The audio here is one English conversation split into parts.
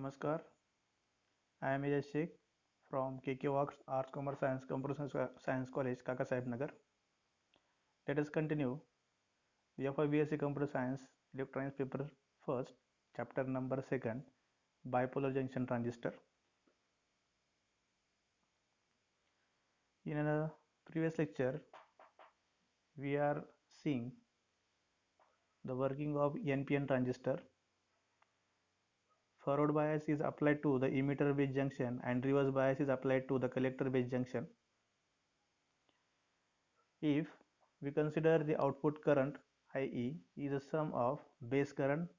Namaskar, I am Ajay Sheikh from KK Walks Arts, Commerce Science, Computer Science College, Kaka Sahib Nagar. Let us continue the FI BSc Computer Science Electronics paper first, chapter number second, bipolar junction transistor. In a previous lecture, we are seeing the working of NPN transistor. Forward bias is applied to the emitter base junction and reverse bias is applied to the collector base junction. If we consider the output current IE is a sum of base current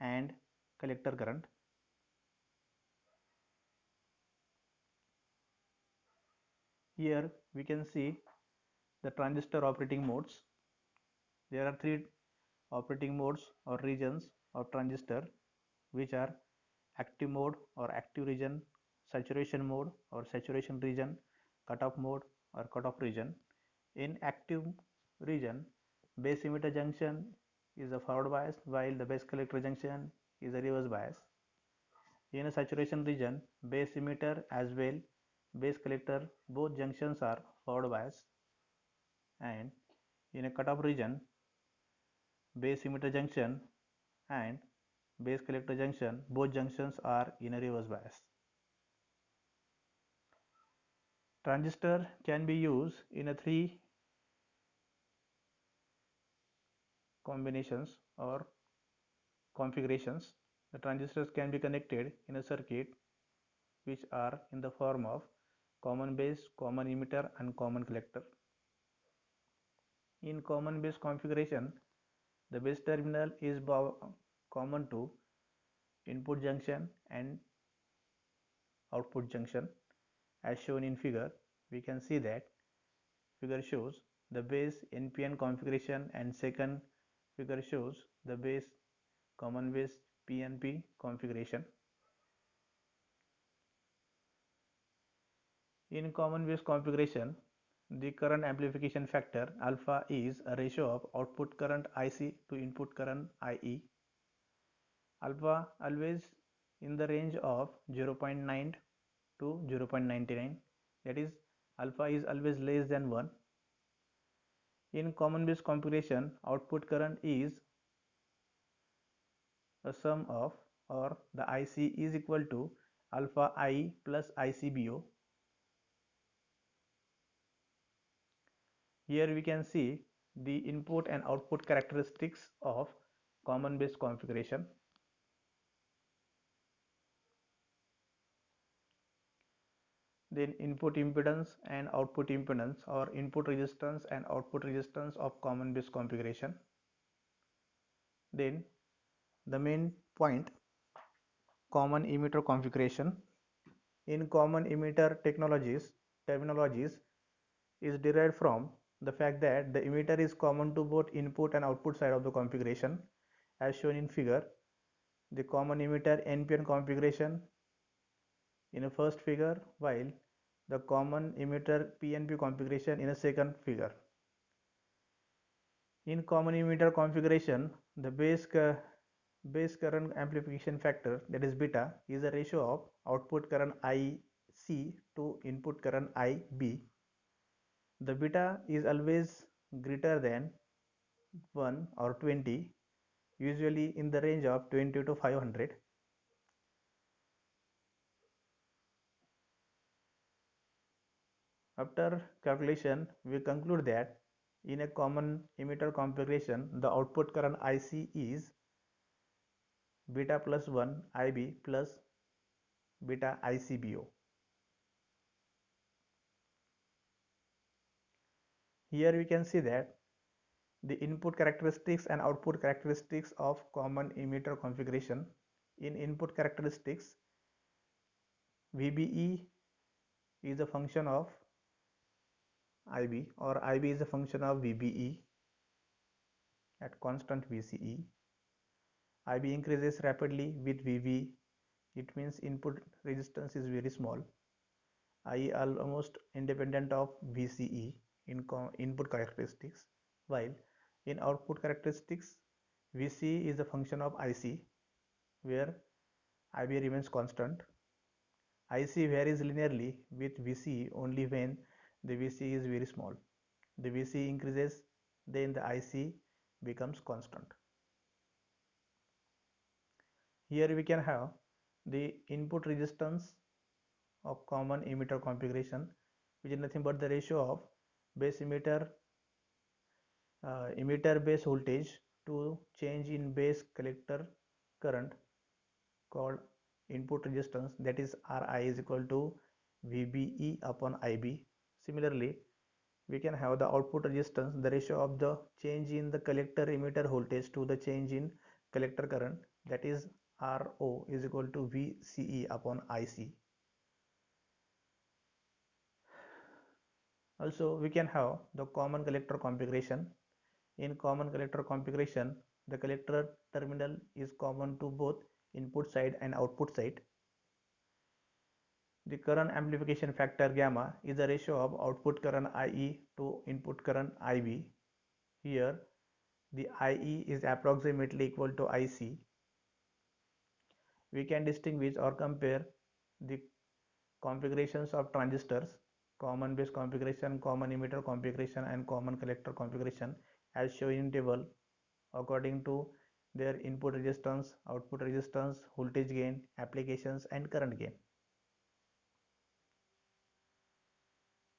and collector current. Here we can see the transistor operating modes. There are three operating modes or regions of transistor, which are active mode or active region, saturation mode or saturation region, cutoff mode or cutoff region. In active region, base emitter junction is a forward bias while the base collector junction is a reverse bias. In a saturation region, base emitter as well base collector both junctions are forward bias, and in a cutoff region, base emitter junction and base collector junction both junctions are in a reverse bias. Transistor can be used in a three combinations or configurations. The transistors can be connected in a circuit which are in the form of common base, common emitter and common collector. In common base configuration, the base terminal is common to input junction and output junction. As shown in figure, we can see that figure shows the base NPN configuration and second figure shows the base common base PNP configuration. In common base configuration, the current amplification factor alpha is a ratio of output current IC to input current IE. Alpha always in the range of 0.9 to 0.99, that is alpha is always less than 1. In common base configuration, output current is a sum of, or the IC is equal to alpha I plus ICBO. Here we can see the input and output characteristics of common base configuration. Then input impedance and output impedance, or input resistance and output resistance of common base configuration. Then the main point, common emitter configuration. In common emitter terminologies is derived from the fact that the emitter is common to both input and output side of the configuration, as shown in figure. The common emitter NPN configuration in a first figure, while the common emitter PNP configuration in a second figure. In common emitter configuration, the base current amplification factor, that is beta, is a ratio of output current IC to input current IB. The beta is always greater than 1 or 20, usually in the range of 20 to 500. After calculation, we conclude that in a common emitter configuration, the output current IC is beta plus 1 IB plus beta ICBO. Here we can see that the input characteristics and output characteristics of common emitter configuration. In input characteristics, VBE is a function of IB, or IB is a function of VBE at constant VCE. IB increases rapidly with VB, it means input resistance is very small. IE are almost independent of VCE in input characteristics, while in output characteristics VCE is a function of IC, where IB remains constant. IC varies linearly with VC only when the VC is very small. The VC increases, then the IC becomes constant. Here we can have the input resistance of common emitter configuration, which is nothing but the ratio of base emitter base voltage to change in base collector current, called input resistance, that is Ri is equal to VBE upon IB. Similarly, we can have the output resistance, the ratio of the change in the collector emitter voltage to the change in collector current, that is Ro is equal to VCE upon IC. Also, we can have the common collector configuration. In common collector configuration, the collector terminal is common to both input side and output side. The current amplification factor gamma is the ratio of output current IE to input current IB. Here, the IE is approximately equal to IC. We can distinguish or compare the configurations of transistors: common base configuration, common emitter configuration, and common collector configuration, as shown in table, according to their input resistance, output resistance, voltage gain, applications, and current gain.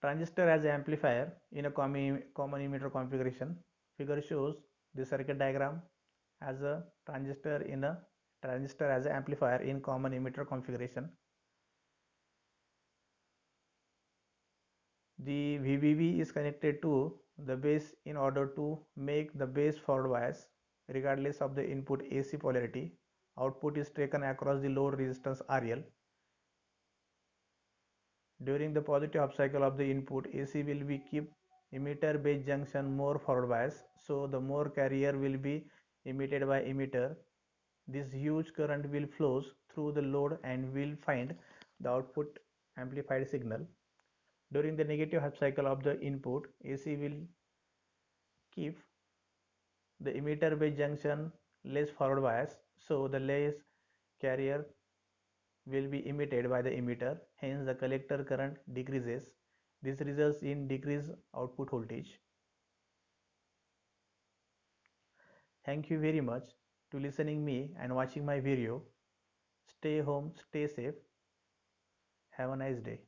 Transistor as amplifier in a common emitter configuration. Figure shows the circuit diagram as a transistor as an amplifier in common emitter configuration. The VBB is connected to the base in order to make the base forward bias regardless of the input AC polarity. Output is taken across the load resistance RL. During the positive upcycle of the input, AC will be keep emitter base junction more forward bias, so the more carrier will be emitted by emitter. This huge current will flows through the load and will find the output amplified signal. During the negative half cycle of the input, AC will keep the emitter base junction less forward bias, so the less carrier will be emitted by the emitter, hence the collector current decreases. This results in decreased output voltage. Thank you very much to listening me and watching my video. Stay home, stay safe. Have a nice day.